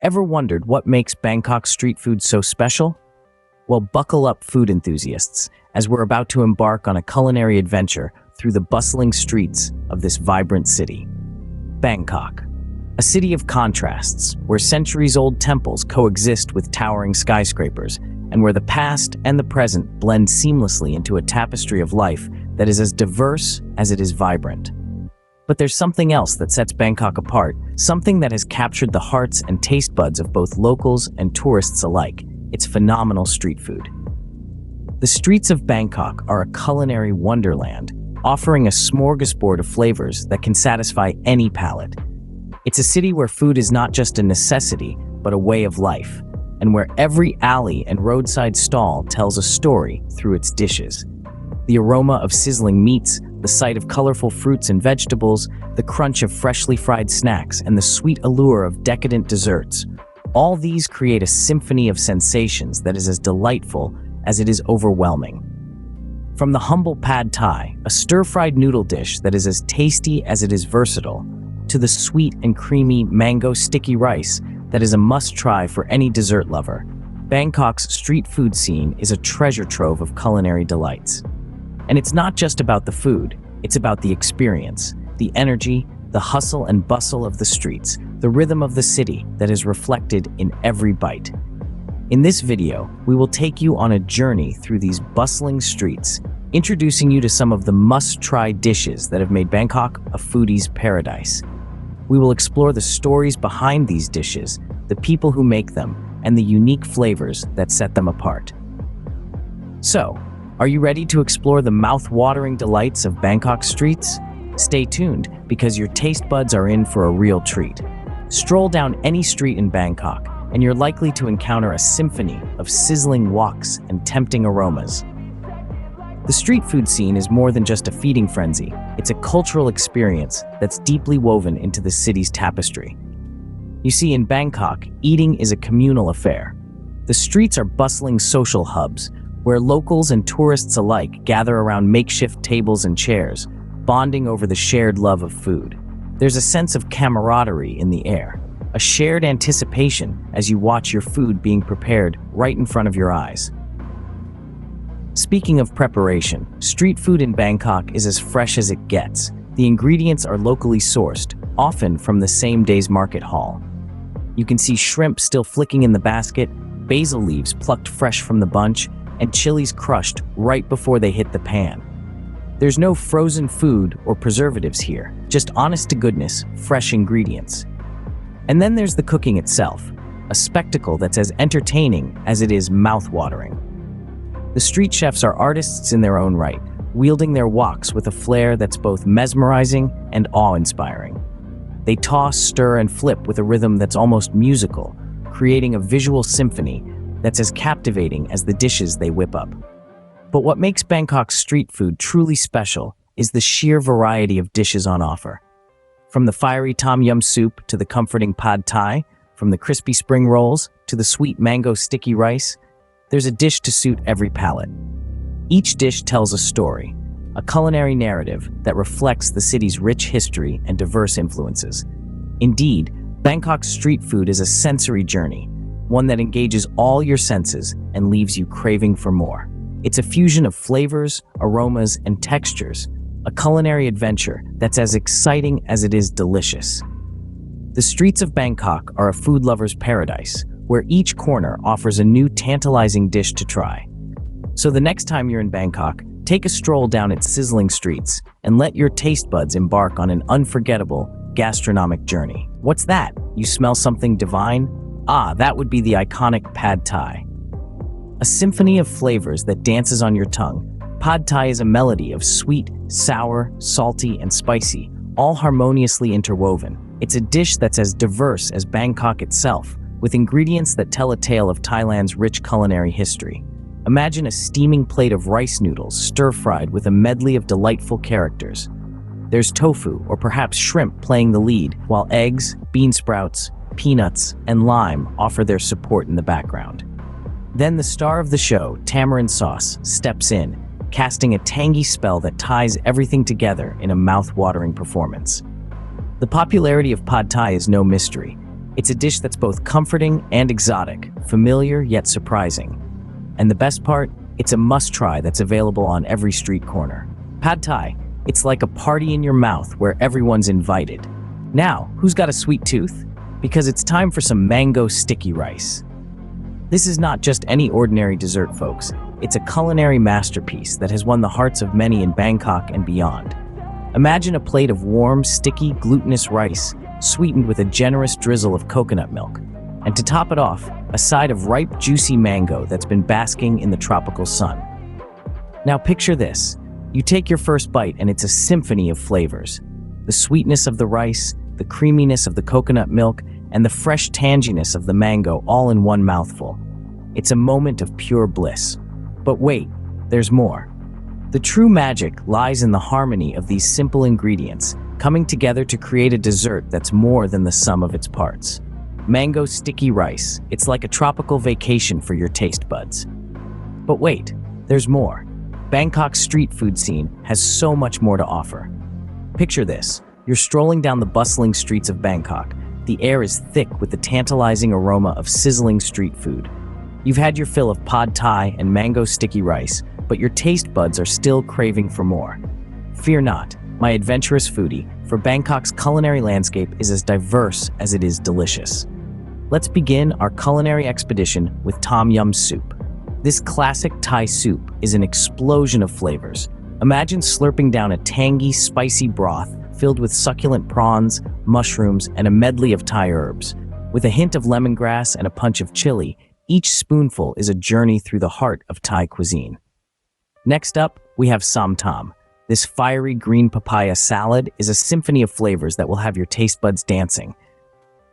Ever wondered what makes Bangkok street food so special? Well, buckle up, food enthusiasts, as we're about to embark on a culinary adventure through the bustling streets of this vibrant city. Bangkok, a city of contrasts, where centuries-old temples coexist with towering skyscrapers, and where the past and the present blend seamlessly into a tapestry of life that is as diverse as it is vibrant. But there's something else that sets Bangkok apart, something that has captured the hearts and taste buds of both locals and tourists alike. It's phenomenal street food. The streets of Bangkok are a culinary wonderland, offering a smorgasbord of flavors that can satisfy any palate. It's a city where food is not just a necessity, but a way of life, and where every alley and roadside stall tells a story through its dishes. The aroma of sizzling meats, the sight of colorful fruits and vegetables, the crunch of freshly fried snacks, and the sweet allure of decadent desserts. All these create a symphony of sensations that is as delightful as it is overwhelming. From the humble pad thai, a stir-fried noodle dish that is as tasty as it is versatile, to the sweet and creamy mango sticky rice that is a must-try for any dessert lover, Bangkok's street food scene is a treasure trove of culinary delights. And it's not just about the food, it's about the experience, the energy, the hustle and bustle of the streets, the rhythm of the city that is reflected in every bite. In this video, we will take you on a journey through these bustling streets, introducing you to some of the must-try dishes that have made Bangkok a foodie's paradise. We will explore the stories behind these dishes, the people who make them, and the unique flavors that set them apart. So, are you ready to explore the mouth-watering delights of Bangkok streets? Stay tuned, because your taste buds are in for a real treat. Stroll down any street in Bangkok, and you're likely to encounter a symphony of sizzling woks and tempting aromas. The street food scene is more than just a feeding frenzy. It's a cultural experience that's deeply woven into the city's tapestry. You see, in Bangkok, eating is a communal affair. The streets are bustling social hubs, where locals and tourists alike gather around makeshift tables and chairs, bonding over the shared love of food. There's a sense of camaraderie in the air, a shared anticipation as you watch your food being prepared right in front of your eyes. Speaking of preparation, street food in Bangkok is as fresh as it gets. The ingredients are locally sourced, often from the same day's market hall. You can see shrimp still flicking in the basket, basil leaves plucked fresh from the bunch, and chilies crushed right before they hit the pan. There's no frozen food or preservatives here, just honest-to-goodness, fresh ingredients. And then there's the cooking itself, a spectacle that's as entertaining as it is mouth-watering. The street chefs are artists in their own right, wielding their woks with a flair that's both mesmerizing and awe-inspiring. They toss, stir, and flip with a rhythm that's almost musical, creating a visual symphony that's as captivating as the dishes they whip up. But what makes Bangkok's street food truly special is the sheer variety of dishes on offer. From the fiery tom yum soup to the comforting pad thai, from the crispy spring rolls to the sweet mango sticky rice, there's a dish to suit every palate. Each dish tells a story, a culinary narrative that reflects the city's rich history and diverse influences. Indeed, Bangkok's street food is a sensory journey, one that engages all your senses and leaves you craving for more. It's a fusion of flavors, aromas, and textures, a culinary adventure that's as exciting as it is delicious. The streets of Bangkok are a food lover's paradise, where each corner offers a new tantalizing dish to try. So the next time you're in Bangkok, take a stroll down its sizzling streets and let your taste buds embark on an unforgettable gastronomic journey. What's that? You smell something divine? Ah, that would be the iconic pad thai. A symphony of flavors that dances on your tongue, pad thai is a melody of sweet, sour, salty, and spicy, all harmoniously interwoven. It's a dish that's as diverse as Bangkok itself, with ingredients that tell a tale of Thailand's rich culinary history. Imagine a steaming plate of rice noodles stir-fried with a medley of delightful characters. There's tofu, or perhaps shrimp, playing the lead, while eggs, bean sprouts, peanuts, and lime offer their support in the background. Then the star of the show, tamarind sauce, steps in, casting a tangy spell that ties everything together in a mouth-watering performance. The popularity of pad thai is no mystery. It's a dish that's both comforting and exotic, familiar yet surprising. And the best part, it's a must-try that's available on every street corner. Pad Thai, it's like a party in your mouth where everyone's invited. Now, who's got a sweet tooth? Because it's time for some mango sticky rice. This is not just any ordinary dessert, folks. It's a culinary masterpiece that has won the hearts of many in Bangkok and beyond. Imagine a plate of warm, sticky, glutinous rice, sweetened with a generous drizzle of coconut milk. And to top it off, a side of ripe, juicy mango that's been basking in the tropical sun. Now picture this. You take your first bite and it's a symphony of flavors. The sweetness of the rice, the creaminess of the coconut milk, and the fresh tanginess of the mango all in one mouthful. It's a moment of pure bliss. But wait, there's more. The true magic lies in the harmony of these simple ingredients, coming together to create a dessert that's more than the sum of its parts. Mango sticky rice, it's like a tropical vacation for your taste buds. But wait, there's more. Bangkok's street food scene has so much more to offer. Picture this, you're strolling down the bustling streets of Bangkok. The air is thick with the tantalizing aroma of sizzling street food. You've had your fill of pad thai and mango sticky rice, but your taste buds are still craving for more. Fear not, my adventurous foodie, for Bangkok's culinary landscape is as diverse as it is delicious. Let's begin our culinary expedition with Tom Yum soup. This classic Thai soup is an explosion of flavors. Imagine slurping down a tangy, spicy broth filled with succulent prawns, mushrooms, and a medley of Thai herbs. With a hint of lemongrass and a punch of chili, each spoonful is a journey through the heart of Thai cuisine. Next up, we have Sam Tam. This fiery green papaya salad is a symphony of flavors that will have your taste buds dancing.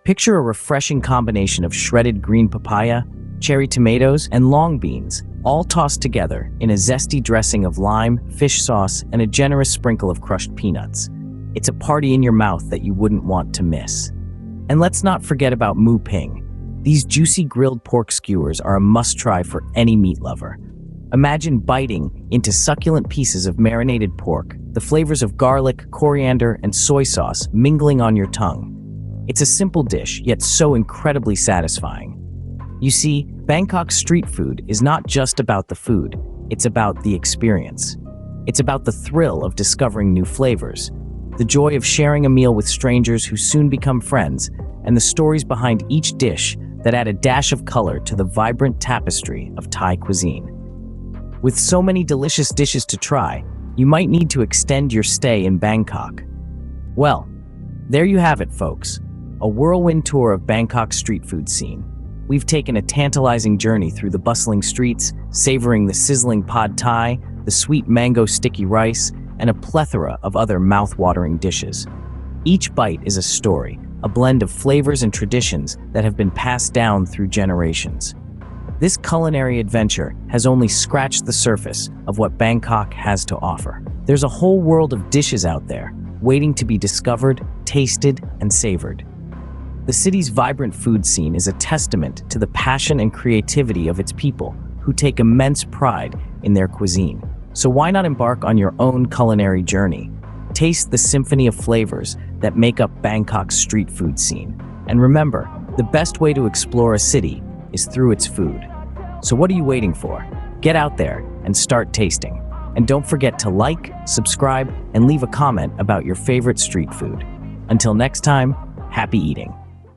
Picture a refreshing combination of shredded green papaya, cherry tomatoes, and long beans, all tossed together in a zesty dressing of lime, fish sauce, and a generous sprinkle of crushed peanuts. It's a party in your mouth that you wouldn't want to miss. And let's not forget about mu ping. These juicy grilled pork skewers are a must-try for any meat lover. Imagine biting into succulent pieces of marinated pork, the flavors of garlic, coriander, and soy sauce mingling on your tongue. It's a simple dish, yet so incredibly satisfying. You see, Bangkok's street food is not just about the food, it's about the experience. It's about the thrill of discovering new flavors, the joy of sharing a meal with strangers who soon become friends, and the stories behind each dish that add a dash of color to the vibrant tapestry of Thai cuisine. With so many delicious dishes to try, you might need to extend your stay in Bangkok. Well, there you have it, folks. A whirlwind tour of Bangkok's street food scene. We've taken a tantalizing journey through the bustling streets, savoring the sizzling pad thai, the sweet mango sticky rice, and a plethora of other mouth-watering dishes. Each bite is a story, a blend of flavors and traditions that have been passed down through generations. This culinary adventure has only scratched the surface of what Bangkok has to offer. There's a whole world of dishes out there, waiting to be discovered, tasted, and savored. The city's vibrant food scene is a testament to the passion and creativity of its people, who take immense pride in their cuisine. So why not embark on your own culinary journey? Taste the symphony of flavors that make up Bangkok's street food scene. And remember, the best way to explore a city is through its food. So what are you waiting for? Get out there and start tasting. And don't forget to like, subscribe, and leave a comment about your favorite street food. Until next time, happy eating.